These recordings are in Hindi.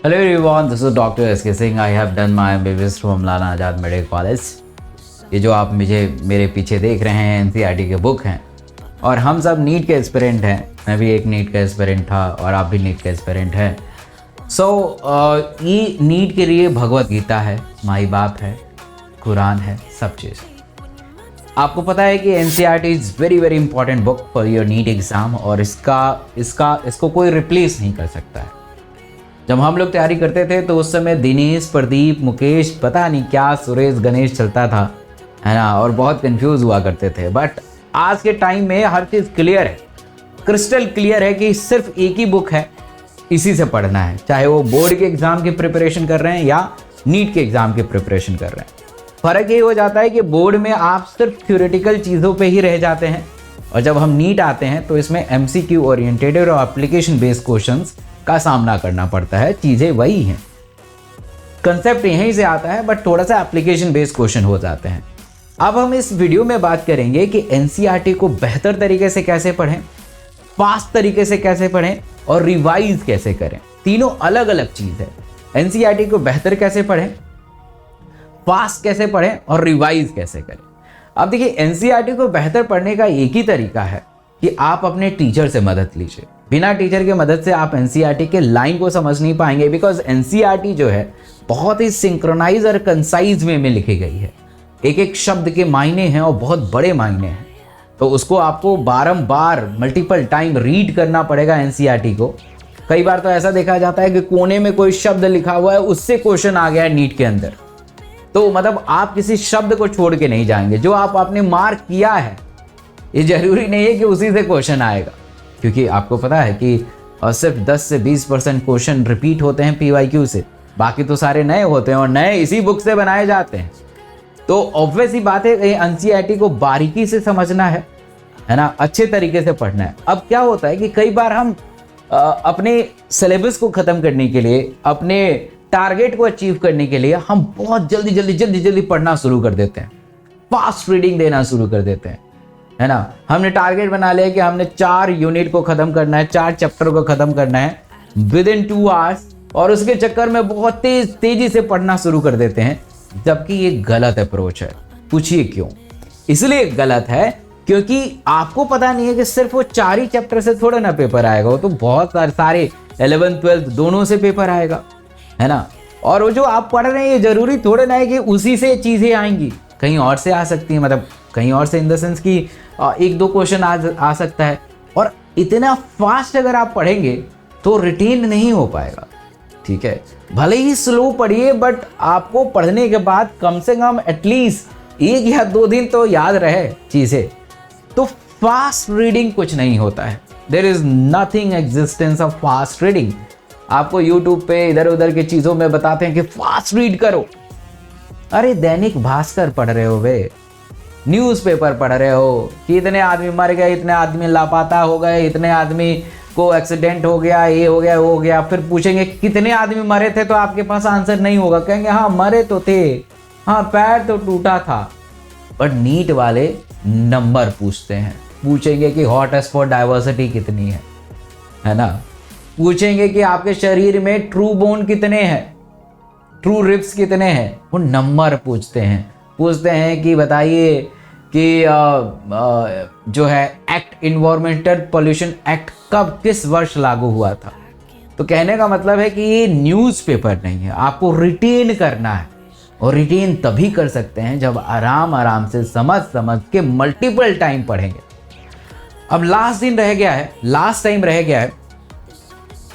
Hello everyone, this is Dr. S.K. Singh. I have done my MBBS from Maulana Azad Medical College. ये जो आप मेरे पीछे देख रहे हैं NCERT के बुक हैं और हम सब नीट के एस्पिरेंट हैं. मैं भी एक नीट का एस्पिरेंट था और आप भी नीट का एस्पिरेंट हैं. ये नीट के लिए भगवत गीता है, माई बाप है, कुरान है, सब चीज़. आपको पता है कि NCERT is very very important book for your NEET exam और इसको कोई रिप्लेस नहीं कर सकता है. जब हम लोग तैयारी करते थे तो उस समय दिनेश, प्रदीप, मुकेश, पता नहीं क्या, सुरेश, गणेश चलता था, है ना, और बहुत कंफ्यूज हुआ करते थे. बट आज के टाइम में हर चीज़ क्लियर है, क्रिस्टल क्लियर है कि सिर्फ एक ही बुक है, इसी से पढ़ना है. चाहे वो बोर्ड के एग्ज़ाम की प्रिपरेशन कर रहे हैं या नीट के एग्ज़ाम की प्रिपरेशन कर रहे हैं. फ़र्क ये हो जाता है कि बोर्ड में आप सिर्फ थ्योरेटिकल चीज़ों पे ही रह जाते हैं और जब हम नीट आते हैं तो इसमें MCQ ओरिएंटेड और एप्लीकेशन बेस्ड क्वेश्चंस का सामना करना पड़ता है. चीज़ें वही हैं, कंसेप्ट यहीं से आता है, बट थोड़ा सा एप्लीकेशन बेस्ड क्वेश्चन हो जाते हैं. अब हम इस वीडियो में बात करेंगे कि NCERT को बेहतर तरीके से कैसे पढ़ें, फास्ट तरीके से कैसे पढ़ें और रिवाइज कैसे करें. तीनों अलग अलग चीज़ है. NCERT को बेहतर कैसे पढ़ें, फास्ट कैसे पढ़ें और रिवाइज कैसे करें. अब देखिए, NCERT को बेहतर पढ़ने का एक ही तरीका है कि आप अपने टीचर से मदद लीजिए. बिना टीचर के मदद से आप NCERT के लाइन को समझ नहीं पाएंगे, बिकॉज NCERT जो है बहुत ही सिंक्रोनाइज और कंसाइज वे में लिखी गई है. एक एक शब्द के मायने हैं और बहुत बड़े मायने हैं, तो उसको आपको बारंबार मल्टीपल टाइम रीड करना पड़ेगा NCERT को. कई बार तो ऐसा देखा जाता है कि कोने में कोई शब्द लिखा हुआ है, उससे क्वेश्चन आ गया है नीट के अंदर, तो मतलब आप किसी शब्द को छोड़ के नहीं जाएंगे. जो आपने मार्क किया है ये जरूरी नहीं है कि उसी से क्वेश्चन आएगा, क्योंकि आपको पता है कि सिर्फ 10 से 20% क्वेश्चन रिपीट होते हैं PYQ से, बाकी तो सारे नए होते हैं और नए इसी बुक से बनाए जाते हैं. तो ऑब्वियस ही बात है, NCERT को बारीकी से समझना है ना, अच्छे तरीके से पढ़ना है. अब क्या होता है कि कई बार हम अपने सिलेबस को ख़त्म करने के लिए, अपने टारगेट को अचीव करने के लिए हम बहुत जल्दी पढ़ना शुरू कर देते हैं, फास्ट रीडिंग देना शुरू कर देते हैं, है ना. हमने टारगेट बना लिया कि हमने 4 यूनिट को ख़त्म करना है, 4 चैप्टर को ख़त्म करना है विदिन 2 आवर्स, और उसके चक्कर में बहुत तेज़ी से पढ़ना शुरू कर देते हैं, जबकि ये गलत अप्रोच है. पूछिए क्यों? इसलिए गलत है क्योंकि आपको पता नहीं है कि सिर्फ वो 4 ही चैप्टर से थोड़ा ना पेपर आएगा, वो तो बहुत सारे 11th 12th दोनों से पेपर आएगा, है ना. और वो जो आप पढ़ रहे हैं ये जरूरी थोड़े ना है कि उसी से चीज़ें आएंगी, कहीं और से आ सकती हैं, मतलब कहीं और से इन द सेंस कि 1-2 क्वेश्चन आ सकता है. और इतना फास्ट अगर आप पढ़ेंगे तो रिटेन नहीं हो पाएगा. ठीक है, भले ही स्लो पढ़िए, बट आपको पढ़ने के बाद कम से कम एटलीस्ट 1 या 2 दिन तो याद रहे चीज़ें. तो फास्ट रीडिंग कुछ नहीं होता है. There is nothing existence of fast reading. आपको यूट्यूब पे इधर उधर की चीज़ों में बताते हैं कि फास्ट रीड करो. अरे दैनिक भास्कर पढ़ रहे हो, वे न्यूज़पेपर पढ़ रहे हो कि इतने आदमी मर गए, इतने आदमी लापता हो गए, इतने आदमी को एक्सीडेंट हो गया, ये हो गया, वो हो गया. फिर पूछेंगे कितने आदमी मरे थे, तो आपके पास आंसर नहीं होगा. कहेंगे हाँ मरे तो थे, हाँ पैर तो टूटा था. बट नीट वाले नंबर पूछते हैं, पूछेंगे कि हॉट स्पॉट डाइवर्सिटी कितनी है ना, पूछेंगे कि आपके शरीर में ट्रू बोन कितने हैं, ट्रू रिब्स कितने हैं. वो नंबर पूछते हैं कि बताइए कि जो है एक्ट, इन्वायरमेंटल पोल्यूशन एक्ट कब, किस वर्ष लागू हुआ था. तो कहने का मतलब है कि ये न्यूज़पेपर नहीं है, आपको रिटेन करना है. और रिटेन तभी कर सकते हैं जब आराम से समझ के मल्टीपल टाइम पढ़ेंगे. अब लास्ट टाइम रह गया है.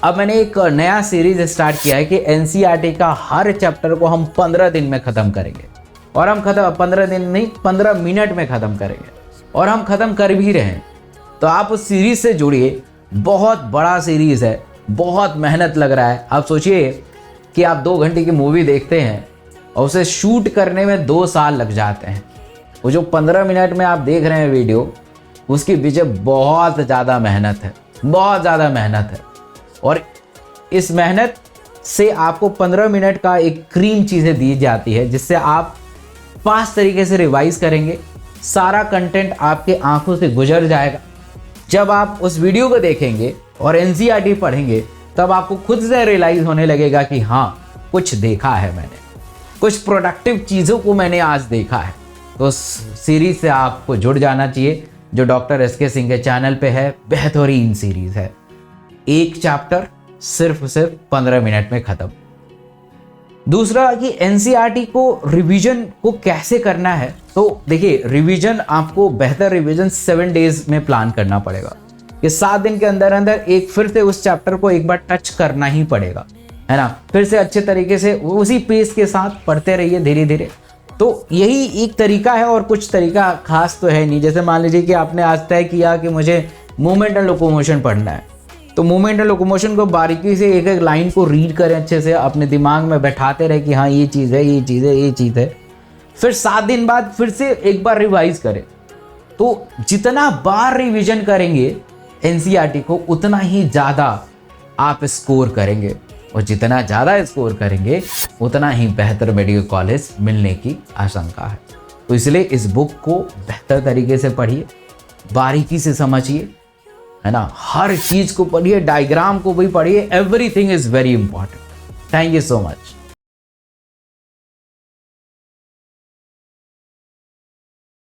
अब मैंने एक नया सीरीज स्टार्ट किया है कि NCERT का हर चैप्टर को हम 15 दिन में ख़त्म करेंगे. और हम 15 दिन नहीं, 15 मिनट में ख़त्म करेंगे, और हम ख़त्म कर भी रहे हैं. तो आप उस सीरीज़ से जुड़िए. बहुत बड़ा सीरीज़ है, बहुत मेहनत लग रहा है. आप सोचिए कि आप 2 घंटे की मूवी देखते हैं और उसे शूट करने में 2 साल लग जाते हैं. वो जो 15 मिनट में आप देख रहे हैं वीडियो, उसके पीछे बहुत ज़्यादा मेहनत है. और इस मेहनत से आपको 15 मिनट का एक क्रीम चीज़ें दी जाती है, जिससे आप फास्ट तरीके से रिवाइज करेंगे. सारा कंटेंट आपके आंखों से गुजर जाएगा. जब आप उस वीडियो को देखेंगे और NCERT पढ़ेंगे तब आपको खुद से रियलाइज होने लगेगा कि हाँ, कुछ देखा है मैंने, कुछ प्रोडक्टिव चीज़ों को मैंने आज देखा है। तो उस सीरीज से आपको जुड़ जाना चाहिए जो डॉक्टर एस के सिंह के चैनल पे है। बेहतरीन सीरीज है, एक चैप्टर सिर्फ 15 मिनट में खत्म। दूसरा कि एनसीईआरटी को रिवीजन को कैसे करना है, तो देखिए रिवीजन आपको बेहतर रिवीजन 7 डेज में प्लान करना पड़ेगा। ये 7 दिन के अंदर अंदर एक फिर से उस चैप्टर को एक बार टच करना ही पड़ेगा, है ना। फिर से अच्छे तरीके से उसी पेस के साथ पढ़ते रहिए धीरे धीरे। तो यही एक तरीका है और कुछ तरीका खास तो है नहीं। जैसे मान लीजिए कि आपने आज तय किया कि मुझे मूवमेंट एंड लोकोमोशन पढ़ना है, तो मूवमेंट एंड लोकोमोशन को बारीकी से एक एक लाइन को रीड करें, अच्छे से अपने दिमाग में बैठाते रहे कि हाँ ये चीज़ है, ये चीज़ है, ये चीज़ है। फिर 7 दिन बाद फिर से एक बार रिवाइज करें। तो जितना बार रिवीजन करेंगे एनसीईआरटी को, उतना ही ज़्यादा आप स्कोर करेंगे, और जितना ज़्यादा स्कोर करेंगे उतना ही बेहतर मेडिकल कॉलेज मिलने की आशंका है। तो इसलिए इस बुक को बेहतर तरीके से पढ़िए, बारीकी से समझिए, है ना। हर चीज़ को पढ़िए, डायग्राम को भी पढ़िए। Everything is very important. Thank you so much.